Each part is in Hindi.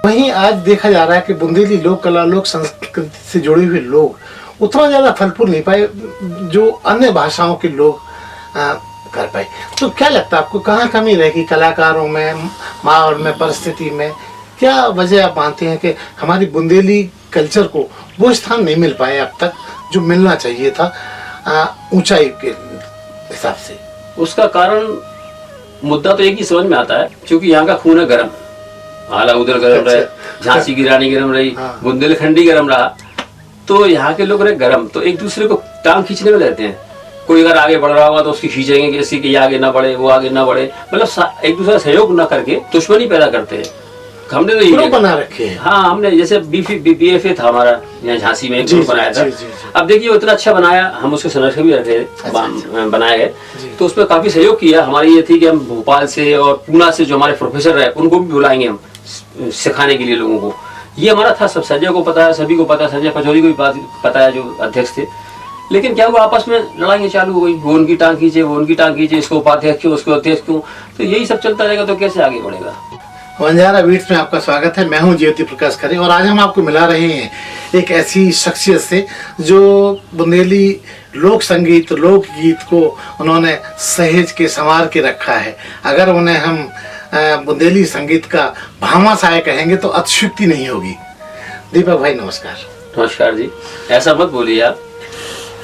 वहीं आज देखा जा रहा है कि बुंदेली लोक कला लोक संस्कृति से जुड़े हुए लोग उतना ज्यादा फल फूल नहीं पाए जो अन्य भाषाओं के लोग कर पाए। तो क्या लगता है आपको, कहाँ कमी रहेगी कलाकारों में, माहौल में, परिस्थिति में? क्या वजह आप मानते हैं कि हमारी बुंदेली कल्चर को वो स्थान नहीं मिल पाया अब तक जो मिलना चाहिए था ऊंचाई के हिसाब से? उसका कारण मुद्दा तो एक ही समझ में आता है, क्योंकि यहाँ का खून है गर्म। आला उधर गर्म रहे, झांसी की रानी गर्म रही, बुंदेलखंडी गर्म रहा, तो यहाँ के लोग रहे गर्म, तो एक दूसरे को टांग खींचने में रहते हैं। कोई अगर आगे बढ़ रहा होगा तो उसकी खींचेंगे कि ऐसी कि ये आगे ना बढ़े, वो आगे ना बढ़े, मतलब एक दूसरे का सहयोग ना करके दुश्मनी पैदा करते हैं। हमने तो ये बना रखे हैं। हाँ, हमने जैसे BFA था हमारा यहाँ झांसी में, एक ग्रुप बनाया था। अब देखिए वो इतना अच्छा बनाया, हम उसके संरक्षक भी रखे बनाए गए, तो उसमें काफी सहयोग किया। हमारी ये थी कि हम भोपाल से और पूना से जो हमारे प्रोफेसर रहे उनको भी बुलाएंगे हम सिखाने के लिए लोगों को। ये हमारा था, सब संजय को पता है, सभी को पता है, संजय पचौरी को भी पता है जो अध्यक्ष थे। लेकिन क्या हुआ, आपस में लड़ाइयाँ चालू हो गई, वो उनकी टांग खींचे, वो उनकी टांग खींचे, इसको उपाध्यक्ष क्यों, उसको अध्यक्ष क्यों, तो यही सब चलता रहेगा तो कैसे आगे बढ़ेगा। वंजारा बीट्स में आपका स्वागत है। मैं हूं ज्योति प्रकाश खरे और आज हम आपको मिला रहे हैं एक ऐसी शख्सियत से जो बुंदेली लोक संगीत, लोक गीत को उन्होंने सहेज के संवार के रखा है। अगर उन्हें हम बुंदेली संगीत का भामाशाह कहेंगे तो अतिशयोक्ति नहीं होगी। दीपक भाई नमस्कार। नमस्कार जी, ऐसा मत बोलिए आप,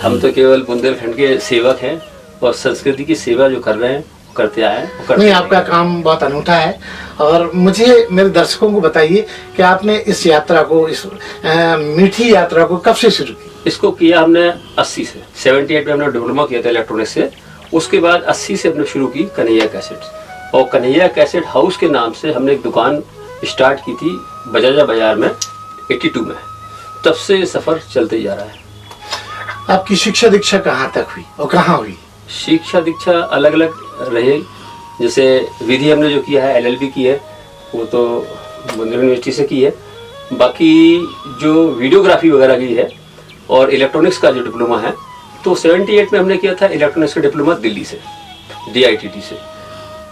हम तो केवल बुंदेलखंड के सेवक हैं और संस्कृति की सेवा जो कर रहे हैं करते आए हैं। नहीं, आपका काम बहुत अनूठा है और मुझे, मेरे दर्शकों को बताइए कि आपने इस यात्रा को, इस मीठी यात्रा को कब से शुरू की? इसको किया हमने 80 से, 78 में हमने डिप्लोमा किया था इलेक्ट्रॉनिक्स से। उसके बाद 80 से हमने शुरू की कन्हैया कैसेट्स, और कन्हैया कैसेट हाउस के नाम से हमने एक दुकान स्टार्ट की थी बजाजा बाजार में 82 में। तब से सफर चलते जा रहा है। आपकी शिक्षा दीक्षा कहाँ तक हुई और कहाँ हुई? शिक्षा दीक्षा अलग अलग रहे, जैसे विधि हमने जो किया है, LLB की है, वो तो बुंदेली यूनिवर्सिटी से की है। बाकी जो वीडियोग्राफी वगैरह की है और इलेक्ट्रॉनिक्स का जो डिप्लोमा है, तो 78 में हमने किया था इलेक्ट्रॉनिक्स का डिप्लोमा दिल्ली से, DITT से।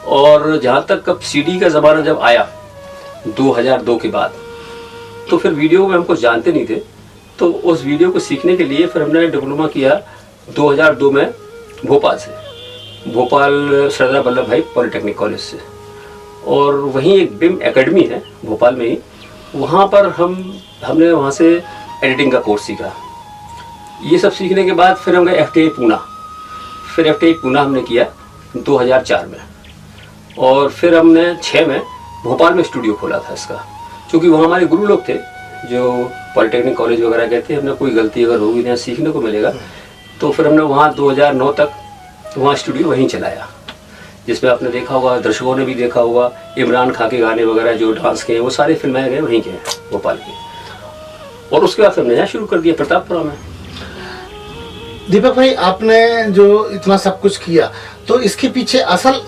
और जहाँ तक अब CD का ज़माना जब आया 2002 के बाद, तो फिर वीडियो में हम कुछ जानते नहीं थे, तो उस वीडियो को सीखने के लिए फिर हमने डिप्लोमा किया 2002 में भोपाल से, भोपाल सरदार वल्लभ भाई पॉलिटेक्निक कॉलेज से। और वहीं एक BIM एकेडमी है भोपाल में ही, वहाँ पर हमने वहाँ से एडिटिंग का कोर्स सीखा। ये सब सीखने के बाद फिर हम गए FTI पूना, फिर FTI पूना हमने किया 2004 में, और फिर हमने 6 में भोपाल में स्टूडियो खोला था इसका, क्योंकि वहाँ हमारे गुरु लोग थे जो पॉलिटेक्निक कॉलेज वगैरह गए थे। हमने कोई गलती अगर होगी यहाँ सीखने को मिलेगा, तो फिर हमने वहाँ 2009 तक वहाँ स्टूडियो वहीं चलाया, जिसमें आपने देखा होगा, दर्शकों ने भी देखा होगा, इमरान खान के गाने वगैरह जो डांस के हैं वो सारे फिल्माए गए वहीं के हैं भोपाल के। और उसके बाद हमने यहाँ शुरू कर दिया प्रतापपुरा में। दीपक भाई, आपने जो इतना सब कुछ किया, तो इसके पीछे असल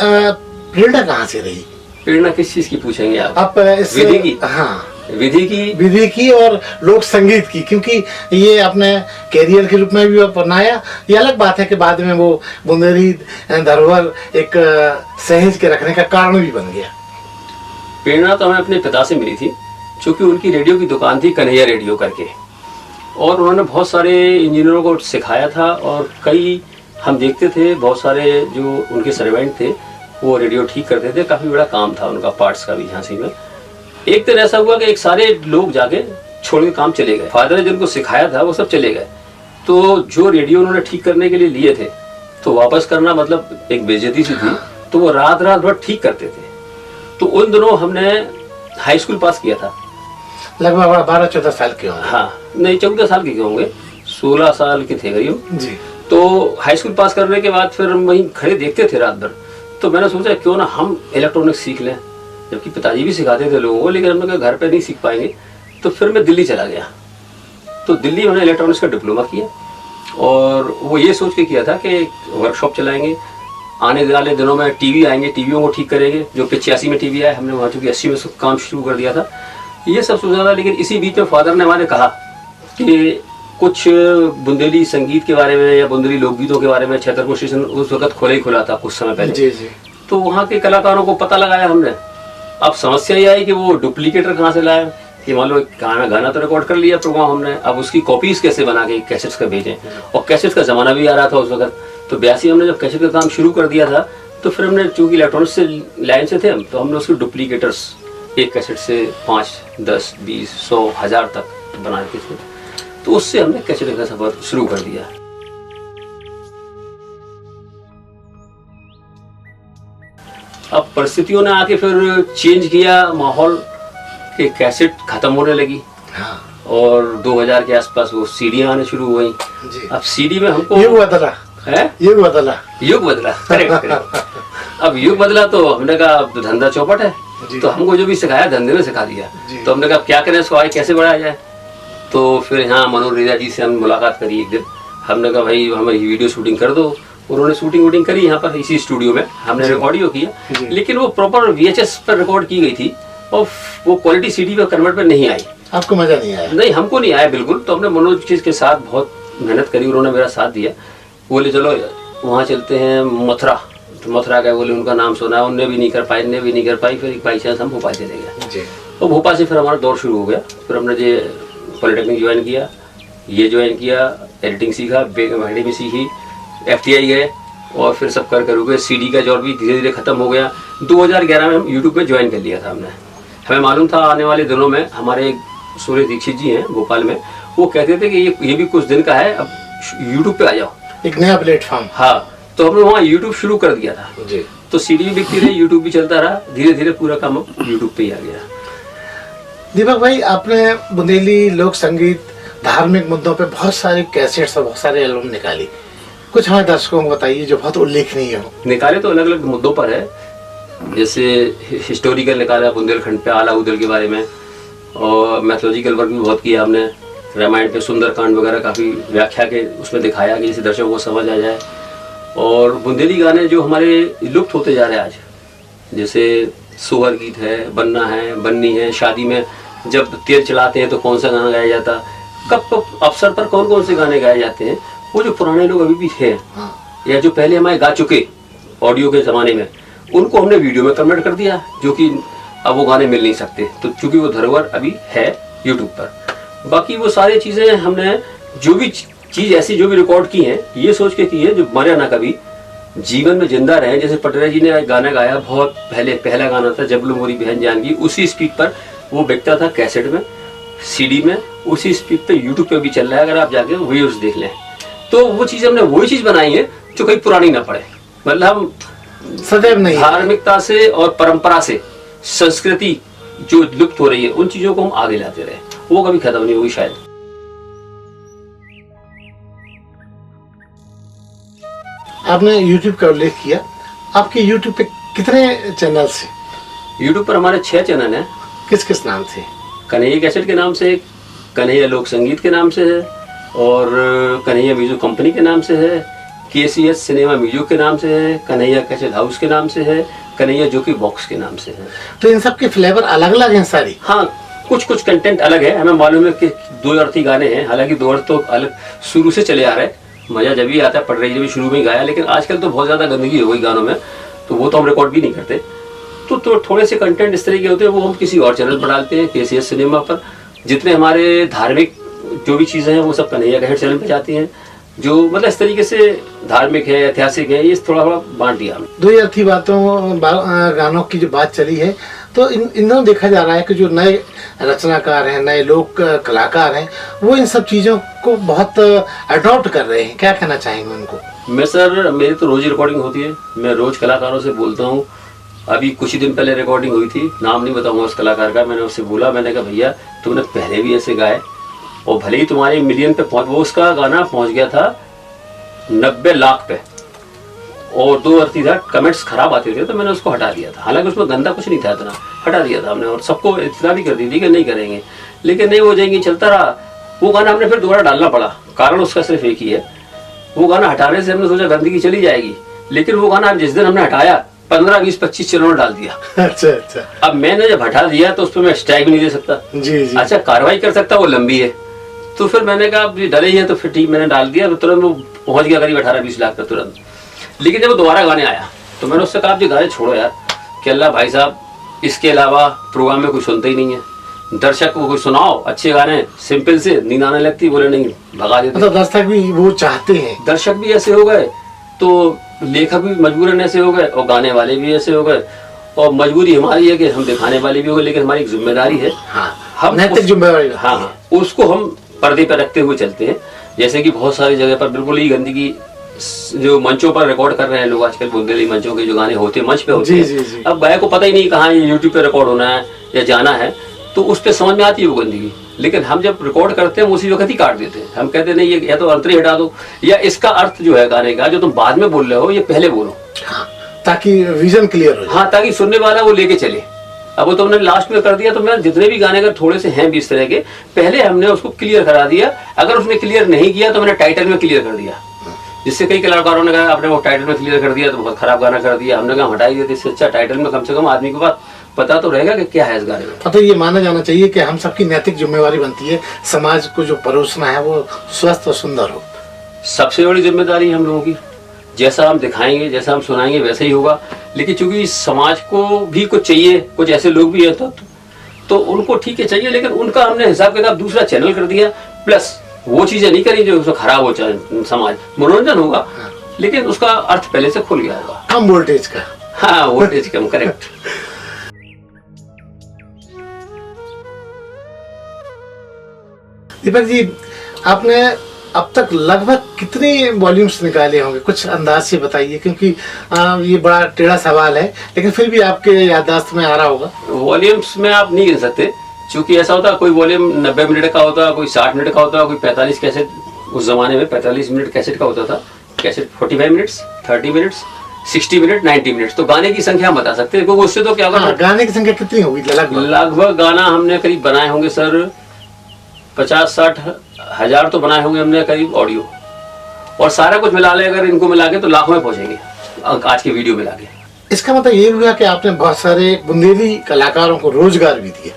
प्रेरणा कहाँ से रही? प्रेरणा किस चीज की पूछेंगे आप? विधि की? हाँ, विधि की और लोक संगीत की, क्योंकि ये अपने कैरियर के रूप में भी अपनाया। ये अलग बात है कि बाद में वो बुंदेली धरोहर एक सहेज के रखने का कारण भी बन गया। प्रेरणा तो हमें अपने पिता से मिली थी, क्योंकि उनकी रेडियो की दुकान थी कन्हैया रेडियो करके, और उन्होंने बहुत सारे इंजीनियरों को सिखाया था। और कई हम देखते थे, बहुत सारे जो उनके सर्वेंट थे वो रेडियो ठीक करते थे, काफ़ी बड़ा काम था उनका पार्ट्स का भी झांसी में। एक दिन ऐसा हुआ कि एक सारे लोग जाके छोड़ के काम चले गए। फादर ने जिनको सिखाया था वो सब चले गए, तो जो रेडियो उन्होंने ठीक करने के लिए लिए थे, तो वापस करना मतलब एक बेइज्जती सी थी, तो वो रात भर ठीक करते थे। तो उन दिनों हमने हाई स्कूल पास किया था, लगभग 12-14 साल के होंगे। हाँ, नहीं 14 साल के होंगे, 16 साल के थे करीब जी। तो हाई स्कूल पास करने के बाद फिर हम वहीं खड़े देखते थे रात भर, तो मैंने सोचा क्यों ना हम इलेक्ट्रॉनिक्स सीख लें, जबकि पिताजी भी सिखाते थे लोगों को, लेकिन हमने कहा घर पे नहीं सीख पाएंगे। तो फिर मैं दिल्ली चला गया, तो दिल्ली मैंने इलेक्ट्रॉनिक्स का डिप्लोमा किया, और वो ये सोच के किया था कि वर्कशॉप चलाएंगे, आने वाले दिनों में टीवी आएंगे, टीवियों को ठीक करेंगे। जो 85 में टीवी आया, हमने वहाँ चूँकि 80 में सब काम शुरू कर दिया था, ये सब सोचा था। लेकिन इसी बीच में फादर ने हमारे कहा कि कुछ बुंदेली संगीत के बारे में या बुंदेली लोकगीतों के बारे में, छतरपुर स्टेशन उस वक्त खुला ही खुला था कुछ समय पहले जी। तो वहाँ के कलाकारों को पता लगाया हमने अब समस्या ये आई कि वो डुप्लीकेटर कहाँ से लाए कि मान लो गाना तो रिकॉर्ड कर लिया प्रोग्राम हमने, अब उसकी कॉपीज कैसे बना के कैसेट्स का भेजें, और कैसेट्स का जमाना भी आ रहा था उस वक्त। तो 82 हमने जब कैसेट का काम शुरू कर दिया था तो फिर हमने चूंकि इलेक्ट्रॉनिक्स से लाइन से थे हम, तो हमने उसके डुप्लीकेटर्स एक कैसेट से 5, 10, 20, 100, 1000 तक बनाते थे। तो उससे हमने कैसेट का सफर शुरू कर दिया। अब परिस्थितियों ने आके फिर चेंज किया माहौल कि कैसेट खत्म होने लगी। हाँ। और 2000 के आसपास वो सीडियां आने शुरू हो गई। अब सीडी में हमको युग बदला है, युग बदला, युग बदला, करेक्ट। अब युग बदला तो हमने कहा अब तो धंधा चौपट है, तो हमको जो भी सिखाया धंधे में सिखा दिया। तो हमने कहा क्या करें इसको आगे कैसे बढ़ाया जाए। तो फिर यहाँ मनोज रेजा जी से हम मुलाकात करी एक दिन। हमने कहा भाई हमें वीडियो शूटिंग कर दो। उन्होंने शूटिंग वूटिंग करी यहाँ पर इसी स्टूडियो में, हमने ऑडियो किया, लेकिन वो प्रॉपर VHS पर रिकॉर्ड की गई थी और वो क्वालिटी CD पर कन्वर्ट पर नहीं आई। आपको मजा नहीं आया? नहीं, हमको नहीं आया बिल्कुल। तो हमने मनोज जी के साथ बहुत मेहनत करी, उन्होंने मेरा साथ दिया। बोले चलो वहाँ चलते हैं मथुरा। तो मथुरा गए, बोले उनका नाम सुना, उनने भी नहीं कर पाई। फिर एक बाई चांस हम भोपाल चले गए। तो भोपाल से फिर हमारा दौर शुरू हो गया। फिर हमने जो पॉलिटेक्निक ज्वाइन किया, ये ज्वाइन किया, एडिटिंग सीखा, मेहंदी भी सीखी, FTI गए और फिर सब कर गए। CD का जोर भी धीरे धीरे खत्म हो गया। 2011 में हम यूट्यूब पे ज्वाइन कर लिया था हमने। हमें मालूम था आने वाले दिनों में हमारे सूर्य दीक्षित जी हैं भोपाल में, वो कहते थे कि ये भी कुछ दिन का है, अब यूट्यूब पे आ जाओ, एक नया प्लेटफॉर्म। हाँ, तो हमने वहाँ यूट्यूब शुरू कर दिया था जी। तो CD भी बिकती रही, यूट्यूब भी चलता रहा, धीरे धीरे पूरा काम यूट्यूब पे ही आ गया। दीपक भाई, आपने बुंदेली लोक संगीत धार्मिक मुद्दों पे बहुत सारे कैसेट्स और बहुत सारे एल्बम निकाली। कुछ हमारे दर्शकों को बताइए जो बहुत उल्लेखनीय हो। निकाले तो अलग अलग मुद्दों पर है, जैसे हिस्टोरिकल निकाला बुंदेलखंड पे, आला उदल के बारे में, और मैथोलॉजिकल वर्क भी बहुत किया हमने। रामायण पे सुंदरकांड वगैरह काफ़ी व्याख्या के उसमें दिखाया कि जैसे दर्शकों को समझ आ जाए। और बुंदेली गाने जो हमारे लुप्त होते जा रहे हैं आज, जैसे सोहर गीत है, बन्ना है, बन्नी है, शादी में जब तेल चलाते हैं तो कौन सा गाना गाया जाता, कब अवसर पर कौन कौन से गाने गाए जाते हैं, वो जो पुराने लोग अभी भी थे या जो पहले हमारे गा चुके ऑडियो के ज़माने में, उनको हमने वीडियो में कन्वर्ट कर दिया, जो कि अब वो गाने मिल नहीं सकते। तो चूंकि वो धरोहर अभी है यूट्यूब पर, बाकी वो सारी चीज़ें हमने जो भी चीज़ ऐसी जो भी रिकॉर्ड की हैं, ये सोच के की है जो मरे ना कभी, जीवन में जिंदा रहे। जैसे पटरा जी ने गाना गाया बहुत पहले, पहला गाना था जबलू मोरी बहन जानकी, उसी स्पीड पर वो बिकता था कैसेट में, CD में, उसी स्पीड पे यूट्यूब पे भी चल रहा है। अगर आप जाके व्यूज देख लें तो वो चीज़ हमने वही चीज़ बनाई है जो कहीं पुरानी ना पड़े। मतलब हम सदैव नहीं, धार्मिकता से और परंपरा से संस्कृति जो लुप्त हो रही है उन चीजों को हम आगे लाते रहे, वो कभी खत्म नहीं होगी शायद। आपने YouTube का उल्लेख किया, आपके YouTube पे कितने चैनल थे? YouTube पर हमारे 6 चैनल हैं। किस किस नाम थे? कन्हैया कैसेट के नाम से, कन्हैया लोक संगीत के नाम से है, और कन्हैया म्यूजिक कंपनी के नाम से है, KCS सिनेमा म्यूजिक के नाम से है, कन्हैया कैसेट हाउस के नाम से है, कन्हैया जोकी बॉक्स के नाम से है। तो इन सब के फ्लेवर अलग अलग हैं सारी? हाँ, कुछ कंटेंट अलग है। हमें मालूम है कि 2 अर्थी गाने हैं, हालांकि 2 अर्थ तो अलग शुरू से चले आ रहे हैं। मजा जब भी आता है, पटराई जी भी शुरू में ही गाया, लेकिन आजकल तो बहुत ज़्यादा गंदगी हो गई गानों में, तो वो तो हम रिकॉर्ड भी नहीं करते। तो थोड़े से कंटेंट इस तरह के होते हैं, वो हम किसी और चैनल पर डालते हैं, KCS सिनेमा पर। जितने हमारे धार्मिक जो भी चीज़ें हैं वो सब कन्हैया कैसेट चैनल पर जाती हैं। जो मतलब इस तरीके से धार्मिक है, ऐतिहासिक है, ये थोड़ा थोड़ा बांट दिया हमने। 2 अर्थी गानों की जो बात चली है, तो इन दिनों देखा जा रहा है कि जो नए रचनाकार हैं, नए लोक कलाकार हैं, वो इन सब चीज़ों को बहुत अडॉप्ट कर रहे हैं। क्या कहना चाहेंगे उनको? मैं सर, मेरी तो रोज रिकॉर्डिंग होती है, मैं रोज कलाकारों से बोलता हूँ। अभी कुछ ही दिन पहले रिकॉर्डिंग हुई थी, नाम नहीं बताऊंगा उस कलाकार का। मैंने उससे बोला, मैंने कहा भैया तुमने पहले भी ऐसे गाए और भले ही तुम्हारे मिलियन पे पहुंच, वो उसका गाना पहुंच गया था 90 लाख पे, और 2 अर्थी था, कमेंट्स खराब आते थे, तो मैंने उसको हटा दिया था। हालांकि उसमें गंदा कुछ नहीं था, इतना हटा दिया था हमने, और सबको इतना भी कर दी थी कि नहीं करेंगे, लेकिन नहीं हो जाएंगे, चलता रहा। वो गाना हमने फिर दोबारा डालना पड़ा, कारण उसका सिर्फ एक ही है, वो गाना हटाने से हमने सोचा गंदगी चली जाएगी, लेकिन वो गाना जिस दिन हमने हटाया 15, 20, 25 चैनलों में डाल दिया। अच्छा। अब मैंने जब हटा दिया तो उस पर मैं स्ट्राइक भी नहीं दे सकता। जी। अच्छा, कार्रवाई कर सकता, वो लंबी है, तो फिर मैंने कहा डले ही है तो फिर ठीक, मैंने डाल दिया, तो तुरंत वो पहुंच गया करीब 18-20 लाख का तुरंत। लेकिन जब वो दोबारा गाने आया तो मैंने उससे कहा आप ये गाने छोड़ो यार, कि अल्लाह भाई साहब इसके अलावा प्रोग्राम में कोई सुनते ही नहीं है। दर्शक को कोई सुनाओ अच्छे गाने, सिंपल से नींद आने लगती, बोले नहीं, भगा देते। मतलब दर्शक भी वो चाहते हैं, दर्शक भी ऐसे हो गए, तो लेखक भी मजबूरन ऐसे हो गए, और गाने वाले भी ऐसे हो गए। और मजबूरी हमारी है कि हम दिखाने वाले भी हो गए, लेकिन हमारी एक जिम्मेदारी है। हाँ, हम नैतिक जिम्मेदारी। हाँ, उसको हम पर्दे पर रखते हुए चलते हैं। जैसे कि बहुत सारी जगह पर बिल्कुल ही गंदगी, जो मंचों पर रिकॉर्ड कर रहे हैं लोग आजकल, बुंदेली मंचों के जो गाने होते हैं मंच पे होते हैं, अब गायक को पता ही नहीं कहाँ यूट्यूब पे रिकॉर्ड होना है या जाना है, तो उस पर समझ में आती है वो गंदगी। लेकिन हम जब रिकॉर्ड करते हैं उसी वक्त ही काट देते हैं। हम कहते हैं नहीं, ये या तो अंतरी हटा दो, या इसका अर्थ जो है गाने का जो तुम बाद में बोल रहे हो ये पहले बोलो। हाँ, ताकि विजन क्लियर हो जाए। हाँ, ताकि सुनने वाला वो लेके चले। अब वो तुमने लास्ट में कर दिया, तो मैं जितने भी गाने अगर थोड़े से हैं भी इस तरह के, पहले हमने उसको क्लियर करा दिया। अगर उसने क्लियर नहीं किया तो मैंने टाइटल में क्लियर कर दिया, जिससे कई कलाकारों ने कहा आपने वो टाइटल में क्लियर कर दिया तो बहुत खराब गाना कर दिया। हमने कहा हटाई देते, इससे अच्छा टाइटल में कम से कम आदमी को बात पता तो रहेगा कि क्या है इस गाने में। तो ये माना जाना चाहिए कि हम सबकी नैतिक जिम्मेवारी बनती है समाज को जो परोसना है वो स्वस्थ और सुंदर हो। सबसे बड़ी जिम्मेदारी हम लोगों की, जैसा हम दिखाएंगे, जैसा हम सुनाएंगे वैसे ही होगा। लेकिन चूंकि समाज को भी कुछ चाहिए, कुछ ऐसे लोग भी हैं तो उनको ठीक है चाहिए, लेकिन उनका हमने हिसाब किताब दूसरा चैनल कर दिया। प्लस वो चीजें नहीं करी जो खराब हो जाए समाज। मनोरंजन होगा लेकिन उसका अर्थ पहले से खुल गया होगा, कम वोल्टेज का। हाँ, वोल्टेज कम, करेक्ट। दीपक जी, आपने अब तक लगभग कितने वॉल्यूम्स निकाले होंगे, कुछ अंदाज से बताइए, क्योंकि ये बड़ा टेढ़ा सवाल है लेकिन फिर भी आपके याददाश्त में आ रहा होगा। वॉल्यूम्स में आप नहीं गिन सकते, क्योंकि ऐसा होता है कोई वॉल्यूम 90 मिनट का होता है, कोई 60 मिनट का होता है, कोई 45 कैसेट, उस जमाने में 45 मिनट कैसेट का होता था। Cassette 45 minutes, 30 minutes, 60 minute, 90 minutes. तो गाने की संख्या हम बता सकते हैं, क्योंकि उससे तो क्या होगा। गाने की संख्या कितनी होगी लगभग गाना हमने करीब बनाए होंगे सर 50-60 हजार तो बनाए होंगे हमने करीब ऑडियो, और सारा कुछ मिला ले अगर इनको मिला के तो लाखों में पहुंचेंगे आज के वीडियो मिला के। इसका मतलब ये हुआ कि आपने बहुत सारे बुंदेली कलाकारों को रोजगार भी दिया।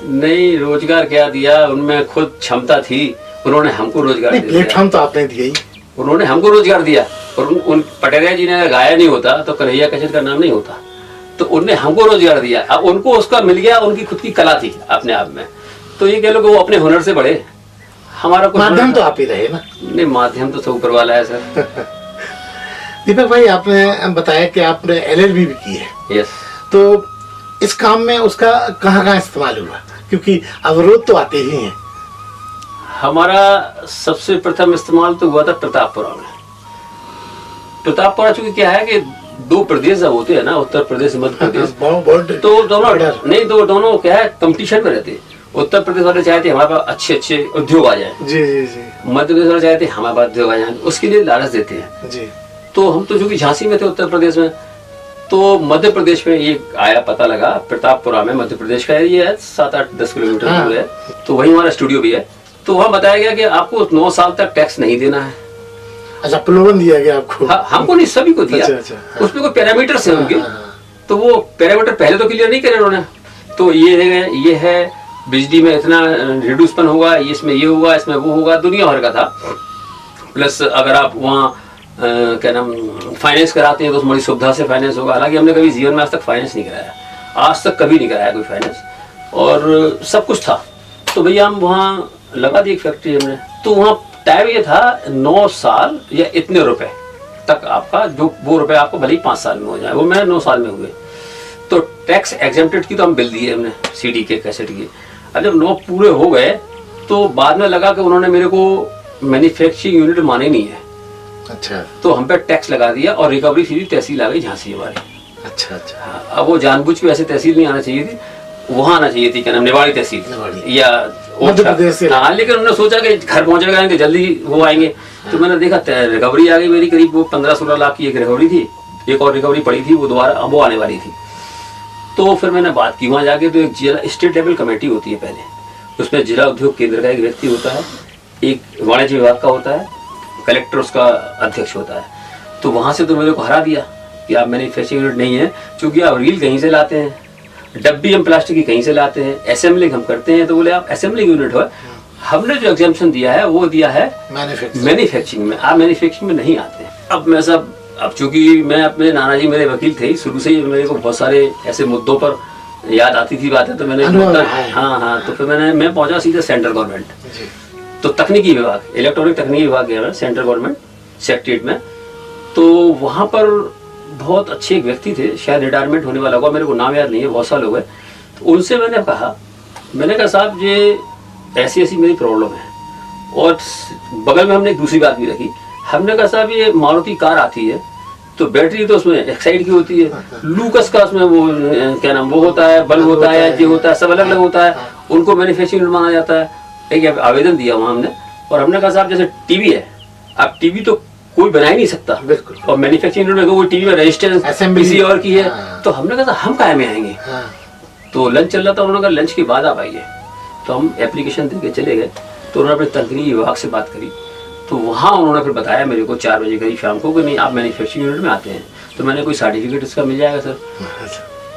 नहीं, रोजगार क्या दिया, उनमें खुद क्षमता थी, उन्होंने हमको रोजगार दिया। प्लेटफॉर्म तो आपने दिया ही, उन्होंने हमको रोजगार दिया। और उन पटेरिया जी ने गाया नहीं होता तो कन्हैया कैसेट का नाम नहीं होता, तो उनने हमको रोजगार दिया। अब उनको उसका मिल गया, उनकी खुद की कला थी अपने आप में, तो ये कह लो कि वो अपने हुनर से बढ़े। हमारा कुछ माध्यम तो आप ही रहे ना। नहीं, माध्यम तो सब ऊपर वाला है सर। दीपक भाई, आपने बताया कि आपने LLB भी की है। यस। तो इस काम में उसका कहाँ इस्तेमाल हुआ, क्योंकि अवरोध तो आते ही हैं। हमारा सबसे प्रथम इस्तेमाल तो हुआ था प्रतापपुरा में। प्रतापपुरा चूंकि क्या है कि दो प्रदेश जब होते हैं ना, उत्तर प्रदेश मध्य प्रदेश, तो दोनों क्या है कंपटीशन में रहते हैं। उत्तर प्रदेश वाले चाहते हमारे पास अच्छे अच्छे उद्योग आ जाए, जी जी जी। मध्य प्रदेश वाले चाहते हमारे पास उद्योग आ जाए, उसके लिए लालच देते हैं जी। तो हम तो चूंकि झांसी में थे उत्तर प्रदेश में, तो मध्य प्रदेश में ये आया, पता लगा प्रतापपुरा में, मध्य प्रदेश का एरिया है, 7-8-10 किलोमीटर दूर है, तो वही हमारा स्टूडियो भी है। तो वहाँ बताया गया कि आपको 9 साल तक टैक्स नहीं देना है। अच्छा, प्रलोभन दिया गया आपको? हाँ, हमको नहीं, सभी को दिया। अच्छा। उसमें कोई पैरामीटर्स है उनके, तो वो पैरामीटर पहले तो क्लियर नहीं करे उन्होंने। तो ये है बिजली में इतना रिड्यूसपन होगा, इसमें ये होगा, इसमें वो होगा, दुनिया भर का था। प्लस अगर आप वहाँ क्या नाम फाइनेंस कराते हैं तो बड़ी सुविधा से फाइनेंस होगा। हालांकि हमने कभी जीवन में आज तक फाइनेंस नहीं कराया, आज तक कभी नहीं कराया कोई फाइनेंस, और सब कुछ था। तो भैया हम वहाँ लगा दी एक फैक्ट्री हमने, तो वहाँ टाइम ये था 9 साल या इतने रुपए तक आपका, जो वो रुपए आपको भले ही 5 साल में हो जाए, वो मैंने 9 साल में हुए। तो टैक्स एग्जेम्प्टेड की तो हम बिल दिए हमने, CD के, कैसेट के। अब जब 9 पूरे हो गए तो बाद में लगा कि उन्होंने मेरे को मैन्युफैक्चरिंग यूनिट माने नहीं है। अच्छा। तो हम पे टैक्स लगा दिया और रिकवरी सीधी तहसील आ गई झांसी हमारी। अच्छा अच्छा। हाँ, अब वो जानबूझ के वैसे तहसील नहीं आना चाहिए थी, वहाँ आना चाहिए थी, क्या नाम, निवाड़ी तहसील या मध्य प्रदेश से। हाँ, लेकिन उन्होंने सोचा कि घर पहुंचेगा कि जल्दी वो आएंगे। तो मैंने देखा रिकवरी आ गई मेरी, करीब वो 15-16 लाख की एक रिकवरी थी, एक और रिकवरी पड़ी थी, वो दोबारा वो आने वाली थी। तो फिर मैंने बात की वहाँ जाके, तो एक जिला स्टेट लेवल कमेटी होती है पहले, उसमें जिला उद्योग केंद्र का एक व्यक्ति होता है, एक वाणिज्य विभाग का होता है, कलेक्टर उसका अध्यक्ष होता है। तो वहाँ से तो मेरे को हरा दिया कि आप मैन्युफैक्चरिंग यूनिट नहीं है, क्योंकि आप रील कहीं से लाते हैं, डब्बी हम प्लास्टिक की कहीं से लाते हैं, असेंबलिंग हम करते हैं। तो बोले आप असेंबलिंग यूनिट हो। हमने जो एग्जाम्पशन दिया है वो दिया है मैन्युफैक्चरिंग में, आप मैन्युफैक्चरिंग में नहीं आते। अब मैं सब अब चूंकि मैं अपने नाना जी मेरे वकील थे, शुरू से ही मेरे को बहुत सारे ऐसे मुद्दों पर याद आती थी बातें, तो मैंने हाँ, तो फिर मैं पहुंचा सीधे सेंट्रल गवर्नमेंट, तो तकनीकी विभाग, इलेक्ट्रॉनिक तकनीकी विभाग गया मैं सेंट्रल गवर्नमेंट सेक्रेटरीट में। तो वहाँ पर बहुत अच्छे एक व्यक्ति थे, शायद रिटायरमेंट होने वाला होगा, मेरे को नाम याद नहीं है, बहुत साल हो गए। तो उनसे मैंने कहा साहब ये ऐसी ऐसी मेरी प्रॉब्लम है, और बगल में हमने एक दूसरी बात भी रखी। हमने कहा साहब ये मारुति कार आती है तो बैटरी तो उसमें एक्साइड की होती है, लूकस का उसमें वो क्या नाम वो होता है, बल्ब होता है, ये होता है, सब अलग अलग होता है, उनको मैन्युफैक्चरिंग माना जाता है। एक आवेदन दिया वहाँ हमने, और हमने कहा साहब जैसे टीवी है, अब टीवी तो कोई बना ही नहीं सकता, और मैन्युफैक्चरिंग में वो टीवी में रजिस्टेंस किसी और की है, तो हमने कहा हम काहे में आएंगे। तो लंच चल रहा था, उन्होंने कहा लंच के बाद आप आइए। तो हम एप्लीकेशन दे के चले गए, तो उन्होंने अपने तकनीकी विभाग से बात करी, तो वहाँ उन्होंने फिर बताया मेरे को 4 बजे करीब शाम को कि नहीं आप मैन्युफैक्चरिंग यूनिट में आते हैं। तो मैंने कोई सर्टिफिकेट इसका मिल जाएगा सर?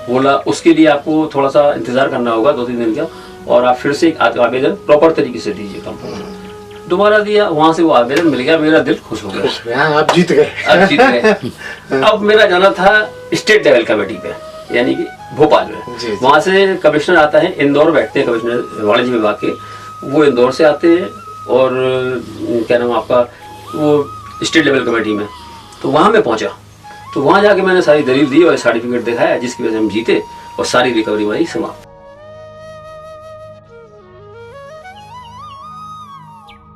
बोला उसके लिए आपको थोड़ा सा इंतजार करना होगा 2-3 दिन का, और आप फिर से एक आवेदन प्रॉपर तरीके से दीजिए कंपनी। दोबारा दिया, वहाँ से वो आवेदन मिल गया, मेरा दिल खुश हो गया, आप जीत गए। अब मेरा जाना था स्टेट लेवल कमेटी पे, यानी कि भोपाल में। वहाँ से कमिश्नर आता है, इंदौर बैठते हैं कमिश्नर वाणिज्य विभाग के, वो इंदौर से आते हैं, और क्या नाम आपका वो स्टेट लेवल कमेटी में। तो वहाँ मैं पहुँचा, तो वहाँ जाके मैंने सारी दलील दी और सर्टिफिकेट दिखाया, जिसकी वजह से हम जीते और सारी रिकवरी हमारी समाप्त।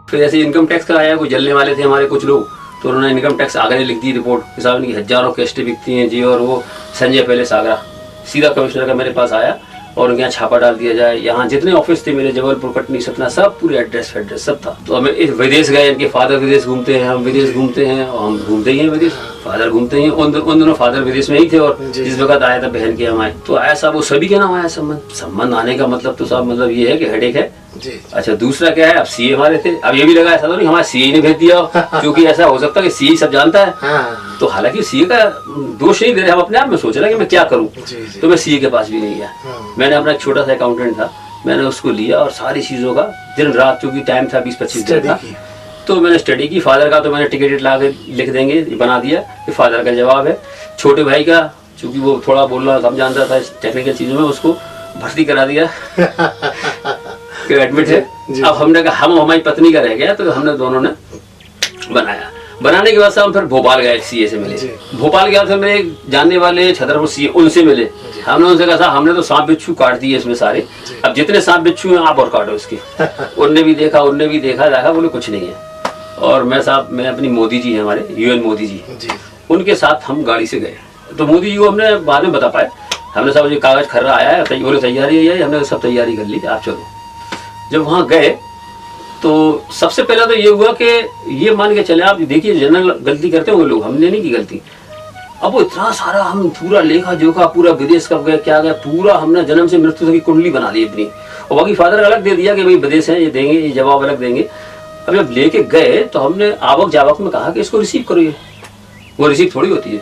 फिर ऐसे इनकम टैक्स का आया, कोई जलने वाले थे हमारे कुछ लोग, तो उन्होंने इनकम टैक्स आगरा लिख दी रिपोर्ट, हिसाब की हजारों कैस्टें बिकती हैं जी, और वो संजय पैलेस आगरा, सीधा कमिश्नर का मेरे पास आया और उनके यहाँ छापा डाल दिया जाए। यहाँ जितने ऑफिस थे मेरे, जबलपुर, कटनी, सतना, सब पूरे एड्रेस सब था। तो हमें विदेश गए, इनके फादर विदेश घूमते हैं, हम विदेश घूमते हैं, और हम घूमते ही हैं विदेश, फादर घूमते हैं। उन दोनों फादर विदेश में ही थे, और जिस वक्त आया था बहन के हम आए, तो ऐसा वो सभी के नाम आया संबंध आने का मतलब तो साहब मतलब ये है कि हेडेक है। अच्छा, दूसरा क्या है, अब सीए हमारे थे, अब ये भी लगा ऐसा तो नहीं हमारे सीए ने भेज दिया, क्योंकि ऐसा हो सकता है कि सीए सब जानता है। तो हालांकि सीए का दोष नहीं दे रहे, हम अपने आप में सोच रहे हैं कि मैं क्या करूं, तो मैं सीए के पास भी नहीं गया। मैंने अपना एक छोटा सा अकाउंटेंट था, मैंने उसको लिया और सारी चीजों का दिन रात, चूंकि टाइम था 20-25 दिन था, तो मैंने स्टडी की। फादर का तो मैंने टिकट ला के लिख देंगे बना दिया कि फादर का जवाब है। छोटे भाई का, चूंकि वो थोड़ा बोलना कम जानता था टेक्निकल चीजों में, उसको भर्ती करा दिया एडमिट है। अब हमने कहा हमारी पत्नी का रह गया, तो हमने दोनों ने बनाया। बनाने के बाद से हम फिर भोपाल गए, सीए से मिले। भोपाल गया, फिर मेरे जानने वाले छतरपुर सीए, उनसे मिले। हमने उनसे कहा था हमने तो सांप बिच्छू काट दिए इसमें सारे, अब जितने सांप बिच्छू हैं आप और काटो इसके। उनने भी देखा बोले कुछ नहीं है। और मैं अपनी मोदी जी है हमारे, यूएन मोदी जी, उनके साथ हम गाड़ी से गए। तो मोदी जी को हमने बाद में बता पाए, हमने सब जो कागज खर्रा आया है, बोले तैयारी है, हमने सब तैयारी कर ली, आप चलो। जब वहाँ गए तो सबसे पहला तो ये हुआ कि ये मान के चले आप, देखिए जनरल गलती करते होंगे लोग, हमने नहीं की गलती। अब वो इतना सारा हम पूरा लेखा जोखा, पूरा विदेश कब गए क्या गए, पूरा हमने जन्म से मृत्यु तक की कुंडली बना ली अपनी, और बाकी फादर अलग दे दिया कि भाई विदेश है, ये देंगे, ये जवाब अलग देंगे। अब जब लेके गए तो हमने आवक जावक में कहा कि इसको रिसीव करो, ये वो रिसीव थोड़ी होती है।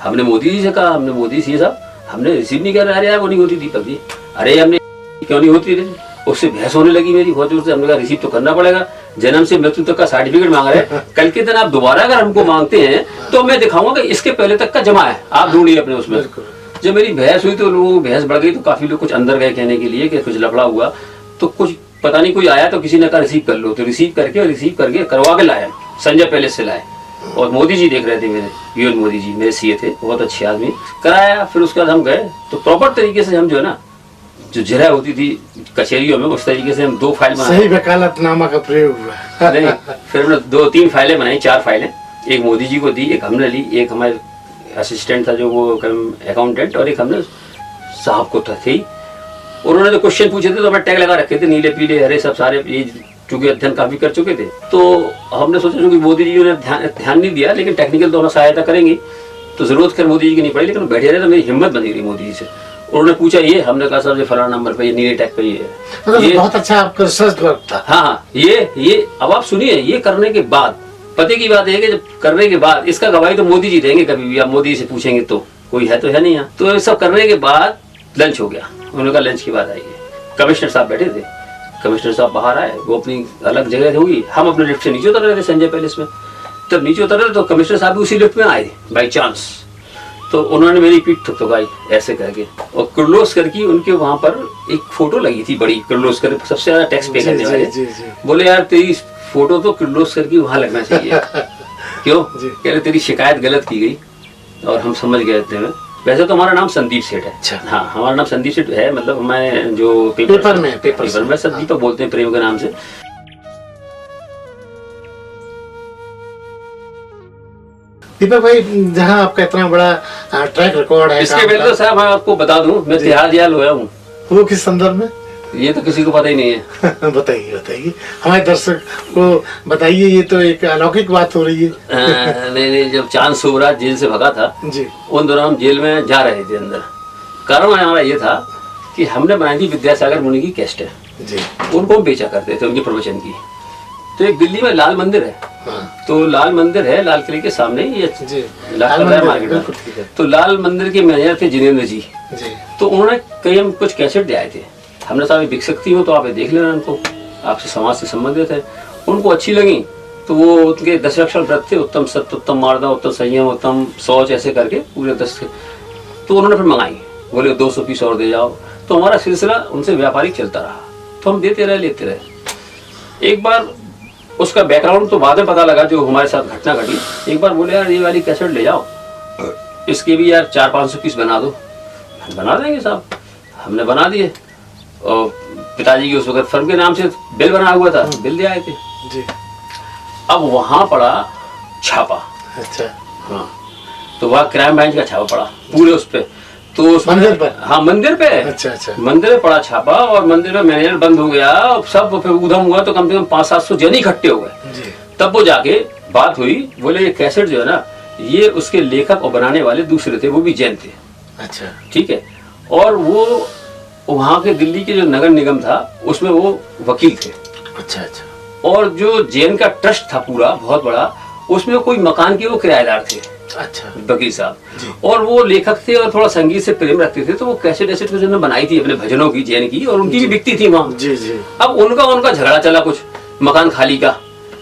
हमने मोदी जी से कहा, हमने मोदी जी साहब हमने रिसीव नहीं कर रहा है, वो नहीं होती दीपक जी, अरे हमने क्यों नहीं होती रही। उससे बहस होने लगी मेरी बहुत जोर से। हमने कहा रिसीव तो करना पड़ेगा, जन्म से मृत्यु तक का सर्टिफिकेट मांग रहे हैं, कल के दिन आप दोबारा अगर हमको मांगते हैं तो मैं दिखाऊंगा कि इसके पहले तक का जमा है, आप ढूंढिए अपने उसमें। जब मेरी बहस हुई तो लोगों की बहस बढ़ गई, तो काफी लोग कुछ अंदर गए कहने के लिए कि कुछ लफड़ा हुआ, तो कुछ पता नहीं कोई आया तो किसी ने कहा रिसीव कर लो, तो रिसीव करके करवा के लाया, संजय पैलेस से लाए। और मोदी जी देख रहे थे, मेरे यूएन मोदी जी मेरे सीए थे, बहुत अच्छे आदमी, कराया। फिर उसके बाद हम गए तो प्रॉपर तरीके से हम जो है ना, जो जिरह होती थी कचहरियों में, उस तरीके से हम 2 फाइल बनाए। सही वकालतनामा का प्रयोग हुआ। नहीं, फिर हमने 2-3 फाइलें बनाई, 4 फाइलें, एक मोदी जी को दी, एक हमने ली, एक हमारे असिस्टेंट था जो वो अकाउंटेंट, और एक हमने साहब को थी। उन्होंने जो क्वेश्चन पूछे थे तो हमें टैग लगा रखे थे, नीले पीले हरे सब सारे, ये चूंकि अध्ययन काफी कर चुके थे। तो हमने सोचा कि मोदी जी ने ध्यान नहीं दिया, लेकिन टेक्निकल तो हमें सहायता करेंगी, तो जरूरत कर मोदी जी की नहीं पड़ी, लेकिन बैठे रहे तो मेरी हिम्मत बनी रही मोदी जी से। उन्होंने पूछा ये, हमने कहा साहब ये फलाना नंबर पे, ये नीले टैग पे ये है। ये बहुत अच्छा आपका रिसर्च वर्क था। हाँ, ये अब आप सुनिए, ये करने के बाद पते की बात है कि जब करने के बाद इसका गवाही तो मोदी जी देंगे, कभी भी आप मोदी से पूछेंगे तो कोई है तो है नहीं यहाँ। तो सब करने के बाद लंच हो गया, उन्होंने कहा लंच के बाद आइए। कमिश्नर साहब बैठे थे, कमिश्नर साहब बाहर आए, वो अपनी अलग जगह होगी, हम अपने लिफ्ट से नीचे उतर रहे थे संजय पैलेस में। जब नीचे उतरे तो कमिश्नर साहब भी उसी लिफ्ट में आए बाई चांस, तो उन्होंने मेरी पीठ थपथपाई ऐसे करके, और किर्लोस्कर की उनके वहां पर एक फोटो लगी थी बड़ी, किर्लोस्कर सबसे ज्यादा टैक्स पे करने वाले, बोले यार तेरी फोटो तो किर्लोस्कर की वहां लगना चाहिए। क्यों? कह रहे तेरी शिकायत गलत की गई और हम समझ गए थे। वैसे तो हमारा नाम संदीप सेठ है। अच्छा। हाँ, हमारा नाम संदीप सेठ है, मतलब मैं जो पेपर में संदीप तो बोलते हैं प्रेम के नाम से। दीपक भाई, जहाँ आपका इतना बड़ा ट्रैक रिकॉर्ड है, इसके पहले तो साहब मैं आपको बता दूं, मैं तिहाड़ जेल होया हूँ। वो किस संदर्भ में? ये तो किसी को पता ही नहीं है। बताइए बताइए, हमारे दर्शक को बताइए, ये तो एक अलौकिक बात हो रही है। नहीं, जब चांद सुबराज जेल से भगा था जी, उन दौरान हम जेल में जा रहे थे अंदर। कारण हमारा ये था कि हमने बनाई थी विद्यासागर मुनि की कैसेट, जी, उनको हम बेचा करते थे, उनके प्रवचन की। तो एक दिल्ली में लाल मंदिर है, तो लाल मंदिर है लाल किले के सामने, ये लाल मार्केट में। तो लाल मंदिर के मैनेजर थे जिनेंद्र जी, तो उन्होंने कई हम कुछ कैसेट दे आए थे। हमने साहब बिक सकती हो तो आप देख लेना, उनको आपसे समाज से संबंधित है। उनको अच्छी लगी तो वो उनके 10 अक्षर व्रत थे, उत्तम सत्य, उत्तम मार्दा, उत्तम संयम, उत्तम शौच, ऐसे करके पूरे 10 थे। तो उन्होंने फिर मंगाई, बोले 200 पीस और दे जाओ। तो हमारा सिलसिला उनसे व्यापारिक चलता रहा, तो हम देते रहे लेते रहे। एक बार उसका बैकग्राउंड तो बाद में पता लगा, जो हमारे साथ घटना घटी। एक बार बोले यार ये वाली कैसेट ले जाओ, इसके भी यार 400-500 पीस बना दो। बना देंगे साहब। हमने बना दिए, और पिताजी की उस वक्त फर्म के नाम से बिल बना हुआ था, बिल दे आए थे जी। अब वहां पड़ा छापा। अच्छा। हाँ, तो वहाँ क्राइम ब्रांच का छापा पड़ा पूरे उस पे, तो उस मंदिर पर। हाँ, मंदिर पे। अच्छा। मंदिर में पड़ा छापा, और मंदिर में मैनेजर बंद हो गया, सब फिर उधम हुआ, तो कम से कम 500-700 जन इकट्ठे हो गए। तब वो जाके बात हुई, बोले ये कैसेट जो है ना, ये उसके लेखक और बनाने वाले दूसरे थे, वो भी जैन थे। अच्छा, ठीक है। और वो वहाँ के दिल्ली के जो नगर निगम था उसमें वो वकील थे। अच्छा। और जो जैन का ट्रस्ट था पूरा बहुत बड़ा, उसमें कोई मकान के वो किराएदार थे। अच्छा, वकील साहब। और वो लेखक थे और थोड़ा संगीत से प्रेम रखते थे, तो वो कैसेट उन्होंने बनाई थी अपने भजनों की, जैन की, और उनकी भी बिकती थी वहाँ। जी। अब उनका झगड़ा चला कुछ मकान खाली का,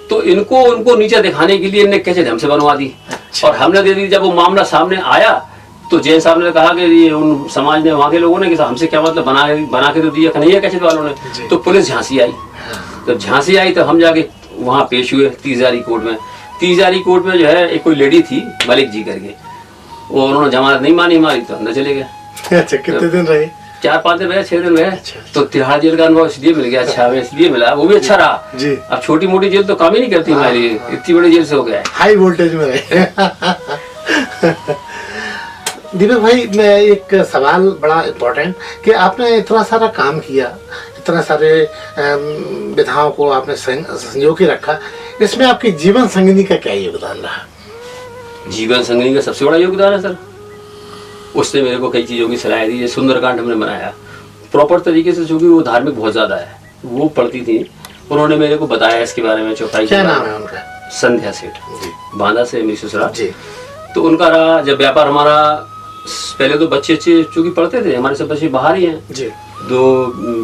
तो उनको नीचे दिखाने के लिए इनने कैसेट हमसे बनवा दी। अच्छा। और हमने दे दी। जब वो मामला सामने आया तो जैन साहब ने कहा कि ये उन समाज ने, वहाँ के लोगों ने, कि हमसे क्या मतलब, बना के तो दिया कन्हैया कैसेट वालों ने। तो पुलिस झांसी आई। जब झांसी आई तो हम जाके वहाँ पेश हुए 30,000 कोर्ट में। 30,000 कोर्ट में जो है एक कोई लेडी थी मलिक जी करके, वो उन्होंने जमानत नहीं मानी हमारी, तो अंदर चले गए। अच्छा, कितने दिन रहे? 4-5 दिन रहे, 6 दिन रहे। अच्छा। तो तिहाड़ जेल का अनुभव इसलिए मिल गया। अच्छा, इसलिए मिला, वो भी अच्छा रहा जी। अब छोटी मोटी जेल तो काम ही नहीं करती हमारे लिए, इतनी बड़ी जेल से हो गया। हाई वोल्टेज में रहे। दीपक भाई, मैं एक सवाल बड़ा इम्पोर्टेंट, कि आपने इतना सारा काम किया, इतना सारे विधाओं को आपने संजो के रखा, इसमें आपकी जीवन संगिनी का क्या योगदान रहा? जीवन संगिनी का सबसे बड़ा योगदान है सर, उसने मेरे को कई चीज़ों की सलाह दी। सुंदरकांड हमने बनाया प्रॉपर तरीके से, चूंकि वो धार्मिक बहुत ज़्यादा है, वो पढ़ती थी, उन्होंने मेरे को बताया इसके बारे में। चौपाई क्या नाम है उनका? संध्या सेठ, बांदा से मेरी ससुराल जी। तो उनका रहा। जब व्यापार हमारा, पहले तो बच्चे चूंकि पढ़ते थे, हमारे सब बच्चे बाहर ही हैं जी। 2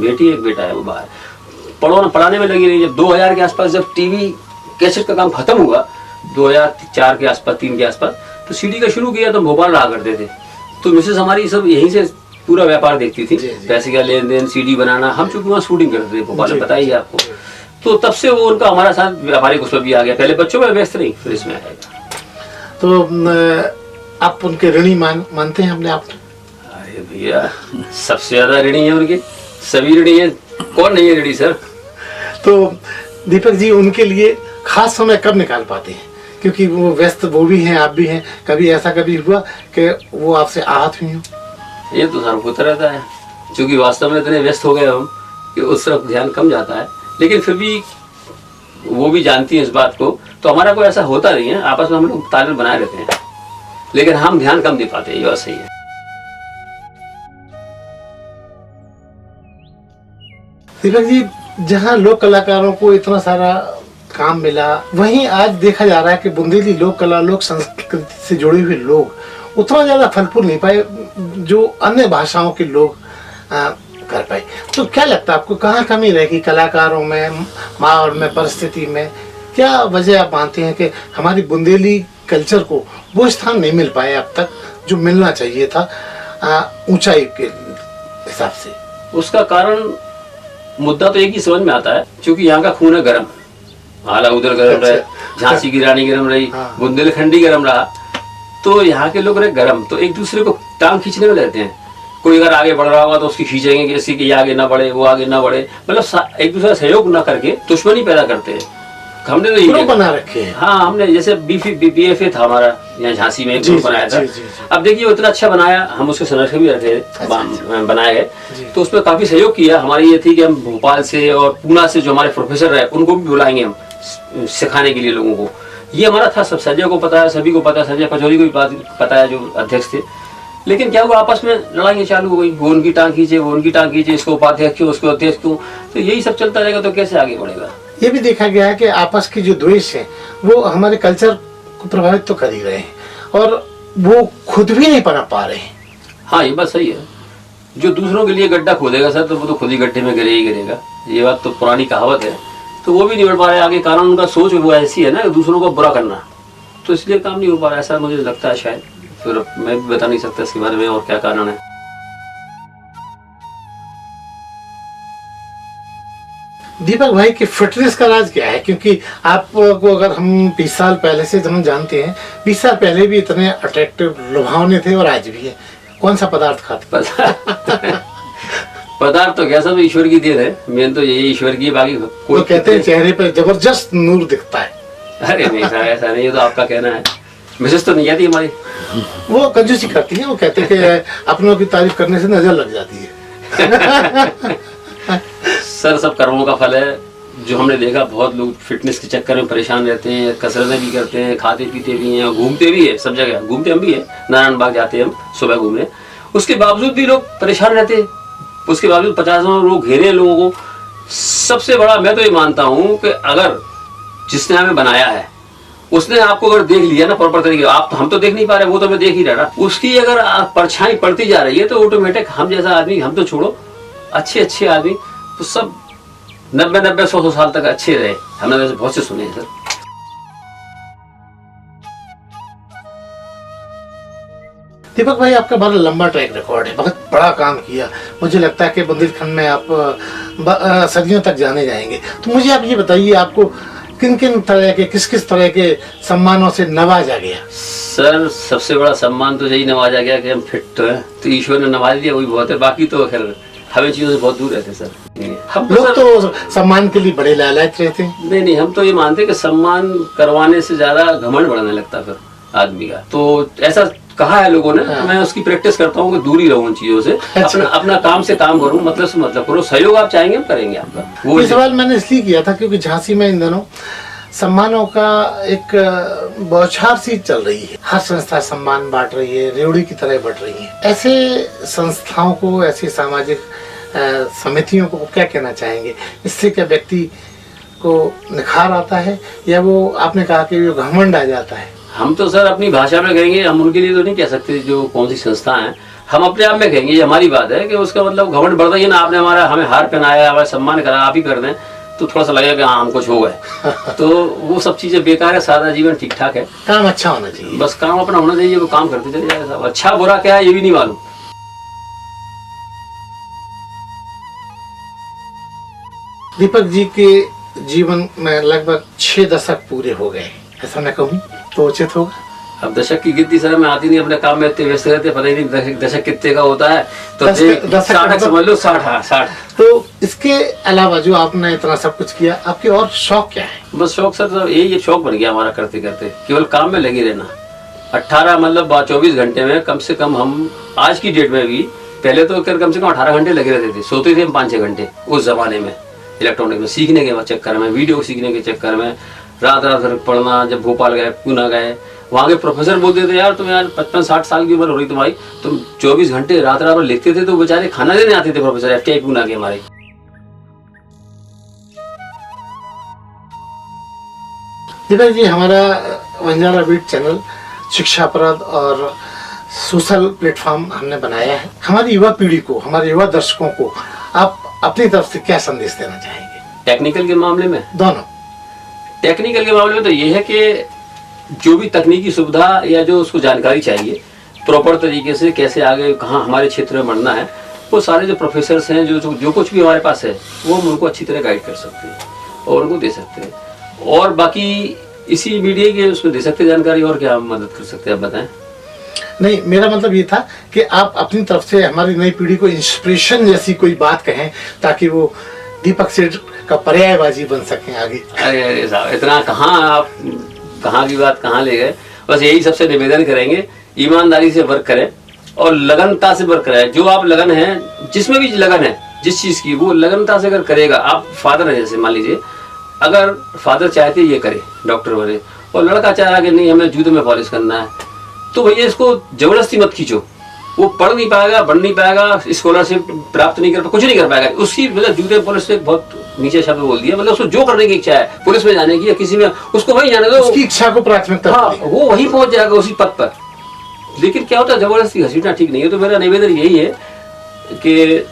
बेटी 1 बेटा है, वो बाहर पढ़ाने में लगी रही। जब 2000 के आसपास जब टीवी कैसेट का काम खत्म हुआ, 2004 के आसपास, 3 के आसपास, तो सीडी का शुरू किया। तो भोपाल रहा करते थे, तो मिसेस हमारी सब यहीं से पूरा व्यापार देखती थी, पैसे का लेन देन, सीडी बनाना। हम चूंकि वहाँ शूटिंग करते थे भोपाल में, पता ही है आपको। तो तब से वो उनका हमारा साथ व्यापारिक उसमें भी आ गया। पहले बच्चों में व्यस्त नहीं, फिर इसमें आएगा। तो आप उनके ऋणी मानते हैं अपने आप को? अरे भैया, सबसे ज्यादा ऋणी है उनके, सभी ऋणी है, कौन नहीं है ऋणी सर। तो दीपक जी, उनके लिए खास समय कब निकाल पाते हैं? क्योंकि वो व्यस्त वो भी हैं, आप भी हैं। कभी ऐसा कभी हुआ कि वो आपसे आहत हुई हो? ये तो सर होता रहता है, क्योंकि वास्तव में इतने व्यस्त हो गए हम कि उस तरफ ध्यान कम जाता है। लेकिन फिर भी वो भी जानती है इस बात को, तो हमारा कोई ऐसा होता नहीं है। आपस में हम लोग तालमेल बनाए रहते हैं, लेकिन हम ध्यान कम दे पाते हैं, ये बात सही है। दीपक जी, जहाँ लोक कलाकारों को इतना सारा काम मिला, वहीं आज देखा जा रहा है कि बुंदेली लोक कला, लोक संस्कृति से जुड़े हुए लोग उतना ज्यादा फल फूल नहीं पाए जो अन्य भाषाओं के लोग कर पाए। तो क्या लगता है आपको, कहाँ कमी रहेगी कलाकारों में, माहौल में, परिस्थिति में? क्या वजह आप मानते हैं कि हमारी बुंदेली कल्चर को वो स्थान नहीं मिल पाया अब तक जो मिलना चाहिए था ऊंचाई के हिसाब से? उसका कारण मुद्दा तो एक ही समझ में आता है, क्योंकि यहाँ का खून है गर्म, हाला उधर गर्म रहे, झांसी की रानी गर्म रही, बुंदेलखंडी गर्म रहा, तो यहाँ के लोग रहे गर्म, तो एक दूसरे को टांग खींचने में रहते हैं। कोई अगर आगे बढ़ रहा होगा तो उसकी खींचेंगे कि इसकी कि ये आगे ना बढ़े, वो आगे ना बढ़े, मतलब एक दूसरे का सहयोग ना करके दुश्मनी पैदा करते हैं। हमने तो ग्रुप बना रखे हैं। हाँ, हमने जैसे BFA था हमारा यहाँ झांसी में, ग्रुप बनाया था। अब देखिए वो इतना अच्छा बनाया, हम उसके संरक्षक भी रखे बनाए गए, तो उसमें काफी सहयोग किया। हमारी ये थी कि हम भोपाल से और पूना से जो हमारे प्रोफेसर रहे उनको भी बुलाएंगे हम सिखाने के लिए लोगों को। ये हमारा था, सब संजय को पता है, सभी को पता है, संजय पचौरी को भी पता है जो अध्यक्ष थे। लेकिन क्या हुआ, आपस में लड़ाइयाँ चालू हो गई, वो उनकी टांग खींचे, वो उनकी टांग खींचे, इसको उपाध्यक्ष क्यों, उसको अध्यक्ष क्यों, तो यही सब चलता रहेगा तो कैसे आगे बढ़ेगा। ये भी देखा गया है कि आपस की जो द्वेष है वो हमारे कल्चर को प्रभावित तो कर ही रहे हैं और वो खुद भी नहीं बना पा रहे हैं। हाँ, ये बात सही है। जो दूसरों के लिए गड्ढा खोदेगा सर, तो वो तो खुद ही गड्ढे में गिरे ही गिरेगा। ये बात तो पुरानी कहावत है, तो वो भी नहीं बढ़ पा रहा है आगे। कारण उनका सोच वो ऐसी है ना, दूसरों को बुरा करना, तो इसलिए काम नहीं हो पा रहा है, ऐसा मुझे लगता है शायद। फिर मैं भी बता नहीं सकता इसके बारे में और क्या कारण है। दीपक भाई की फिटनेस का राज क्या है? क्योंकि आपको अगर हम 20 साल पहले से हम जानते हैं, 20 साल पहले भी इतने अट्रैक्टिव लुभावने थे और आज भी है। कौन सा पदार्थ खाते? पदार्थ तो क्या, सब ईश्वर की देन है। मेन तो यही ईश्वर की, बाकी कोई तो कहते हैं चेहरे पे जबरदस्त नूर दिखता है। अरे नहीं सर, ऐसा नहीं, ये तो आपका कहना है। मिसेस तो नहीं आती हमारी, वो कंजूसी करती है। वो कहते हैं कि अपनों की तारीफ करने से नजर लग जाती है। सर सब कर्मों का फल है। जो हमने देखा, बहुत लोग फिटनेस के चक्कर में परेशान रहते हैं, कसरतें भी करते हैं, खाते पीते भी हैं, घूमते भी है, सब जगह घूमते हम भी है। नारायण बाग जाते हैं हम सुबह घूमने, उसके बावजूद भी लोग परेशान रहते हैं। उसके बावजूद 50 लोग घेरे लोगों को। सबसे बड़ा मैं तो ये मानता हूँ कि अगर जिसने हमें बनाया है उसने आपको अगर देख लिया ना प्रॉपर तरीके, आप तो हम तो देख नहीं पा रहे, वो तो मैं देख ही रहा, उसकी अगर परछाई पड़ती जा रही है तो ऑटोमेटिक हम जैसा आदमी, हम तो छोड़ो, अच्छे आदमी तो सब 90-100 साल तक अच्छे रहे। हमने वैसे बहुत से सुने हैं सर। दीपक भाई, आपका बड़ा लंबा ट्रैक रिकॉर्ड है, बहुत बड़ा काम किया। मुझे लगता है कि बुंदेलखंड में आप सदियों तक जाने जाएंगे। तो मुझे आप ये बताइए, आपको किन तरह के, किस तरह के सम्मानों से नवाजा गया? सर सबसे बड़ा सम्मान तो यही नवाजा गया कि हम फिट हैं, तो ईश्वर ने नवाज दिया, वही बहुत है। बाकी तो खैर हमें चीजों से बहुत दूर रहते सर। हम लोग तो सम्मान के लिए बड़े लालच रहते हैं। नहीं, हम तो ये मानते हैं कि सम्मान करवाने से ज्यादा घमंड बढ़ने लगता फिर आदमी का। तो ऐसा कहा है लोगों ने। हाँ। मैं उसकी प्रैक्टिस करता हूँ कि दूर ही रहूं उन चीजों से। अच्छा। अपना काम से काम करूं, मतलब से मतलब करो। सहयोग आप चाहेंगे हम करेंगे आपका। वो ये सवाल मैंने इसलिए किया था क्योंकि झांसी में इन दिनों सम्मानों का एक बौछार सी चल रही है। हर संस्था सम्मान बांट रही है, रेवड़ी की तरह बढ़ रही है। ऐसे संस्थाओं को, ऐसी सामाजिक समितियों को क्या कहना चाहेंगे? इससे क्या व्यक्ति को निखार आता है या वो, आपने कहा कि वो घमंड आ जाता है? हम तो सर अपनी भाषा में कहेंगे, हम उनके लिए तो नहीं कह सकते जो कौन सी संस्था है। हम अपने आप में कहेंगे, ये हमारी बात है कि उसका मतलब घमंड बढ़ता ही है ना। आपने हमें हार पहनाया, हमारा सम्मान करा, आप ही कर दें तो थोड़ा सा लगेगा कि हाँ हम कुछ हो गए। तो वो सब चीजें बेकार है। सादा जीवन ठीक ठाक है। काम अच्छा होना चाहिए, बस काम अपना होना चाहिए, वो काम करते चले जाएगा। अच्छा बुरा क्या है ये भी नहीं मालूम। दीपक जी के जीवन में लगभग 6 दशक पूरे हो गए, ऐसा मैं कहूँ तो उचित होगा? अब दशक की गिनती सर मैं आती नहीं, अपने काम में इतने व्यस्त रहते, पता ही नहीं दशक कितने का होता है। तो 60 समझ लो, 60। तो इसके अलावा जो आपने इतना सब कुछ किया, आपके और शौक क्या है? बस शौक सर यही शौक बन गया हमारा, करते करते केवल काम में लगे रहना। 18 मतलब 24 घंटे में कम से कम हम आज की डेट में भी, पहले तो कम से कम 18 घंटे लगे रहते थे। सोते थे हम 5-6 घंटे उस जमाने में। इलेक्ट्रॉनिक में सीखने के चक्कर में, वीडियो सीखने के चक्कर में रात भर पढ़ना। जब भोपाल गए, पूना गए, वहाँ के प्रोफेसर बोलते थे यार तुम यार 55-60 साल की उम्र हो रही तुम्हारी, तुम 24 घंटे रात भर लिखते थे। तो बेचारे खाना देने आते थे प्रोफेसर FTI पूना के हमारे। दीपक जी, हमारा वंजारा बीट चैनल शिक्षाप्रद और सोशल प्लेटफॉर्म हमने बनाया है। हमारी युवा पीढ़ी को, हमारे युवा दर्शकों को आप अपनी तरफ से क्या संदेश देना चाहेंगे? टेक्निकल के मामले में दोनों। टेक्निकल के मामले में तो ये है कि जो भी तकनीकी सुविधा या जो उसको जानकारी चाहिए प्रॉपर तरीके से कैसे आगे कहाँ हमारे क्षेत्र में बढ़ना है, वो सारे जो प्रोफेसर्स हैं जो कुछ भी हमारे पास है वो हम उनको अच्छी तरह गाइड कर सकते हैं और उनको दे सकते हैं। और बाकी इसी मीडिया के उसमें दे सकते हैं जानकारी, और क्या हम मदद कर सकते हैं आप बताएं। नहीं, मेरा मतलब ये था कि आप अपनी तरफ से हमारी नई पीढ़ी को इंस्पिरेशन जैसी कोई बात कहें ताकि वो दीपक सेठ का पर्यायवाची बन सकें आगे। अरे साहब, इतना आप कहाँ की बात कहाँ ले गए। बस यही सबसे निवेदन करेंगे, ईमानदारी से वर्क करें और लगनता से वर्क करें। जो आप लगन है, जिसमें भी लगन है जिस चीज की, वो लगनता से अगर करेगा। आप फादर है, जैसे मान लीजिए अगर फादर चाहते ये करे डॉक्टर बने और लड़का चाह कि नहीं हमें जूते में पॉलिश करना है, तो भैया इसको जबरदस्ती मत खींचो। वो पढ़ नहीं पाएगा, बढ़ नहीं पाएगा, स्कॉलरशिप प्राप्त नहीं कर पाएगा, कुछ नहीं कर पाएगा। उसकी मतलब जूते पॉलिश से बहुत नीचे शब्द बोल दिया, मतलब उसको जो करने की इच्छा है पुलिस में जाने की या किसी में, उसको वही जाने दो, उसकी इच्छा को प्राथमिकता। हाँ, वो वहीं पहुंच जाएगा उसी पद पर। लेकिन क्या होता है, जबरदस्ती घसीटना ठीक नहीं है। तो मेरा निवेदन यही है कि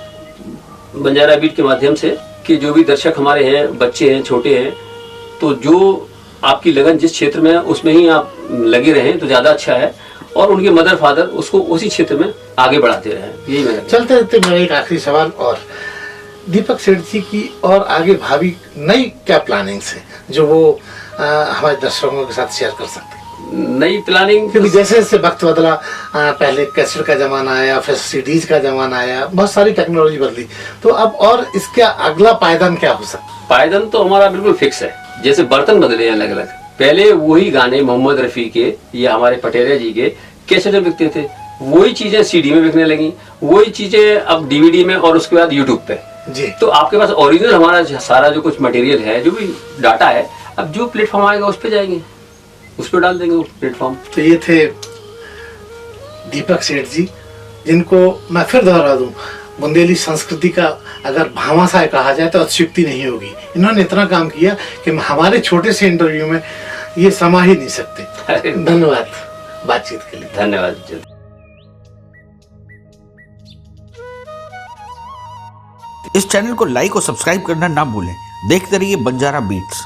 बंजारा बीट के माध्यम से कि जो भी दर्शक हमारे हैं, बच्चे हैं, छोटे हैं, तो जो आपकी लगन जिस क्षेत्र में है उसमें ही आप लगे रहें तो ज्यादा अच्छा है, और उनके मदर फादर उसको उसी क्षेत्र में आगे बढ़ाते रहें। यही मेरा चलते रहते। मेरा एक आखिरी सवाल, और दीपक सेठ जी की और आगे भावी नई क्या प्लानिंग्स है जो वो हमारे दर्शकों के साथ शेयर कर सकते हैं? नई प्लानिंग, क्योंकि जैसे जैसे वक्त बदला, पहले कैसेट का जमाना आया, फिर सीडीज का जमाना आया, बहुत सारी टेक्नोलॉजी बदली, तो अब और इसका अगला पायदान क्या हो सकता है? पायदान तो हमारा बिल्कुल फिक्स है। जैसे बर्तन बदले अलग अलग, पहले वही गाने मोहम्मद रफी के या हमारे पटेरिया जी के कैसेट में बिकते थे, वही चीजें सीडी में बिकने लगी, वही चीजें अब डीवीडी में और उसके बाद यूट्यूब पे जी। तो आपके पास ओरिजिनल हमारा सारा जो कुछ मटेरियल है, जो भी डाटा है, अब जो प्लेटफॉर्म आएगा उस पर जाएंगे, उस पर डाल देंगे वो प्लेटफॉर्म। तो ये थे दीपक सेठ जी, जिनको मैं फिर दोहरा दूं, बुंदेली संस्कृति का अगर भामाशाह कहा जाए तो अतिशयोक्ति नहीं होगी। इन्होंने इतना काम किया कि हमारे छोटे से इंटरव्यू में ये समा ही नहीं सकते। धन्यवाद बातचीत के लिए। धन्यवाद। इस चैनल को लाइक और सब्सक्राइब करना ना भूलें। देखते रहिए बंजारा बीट्स।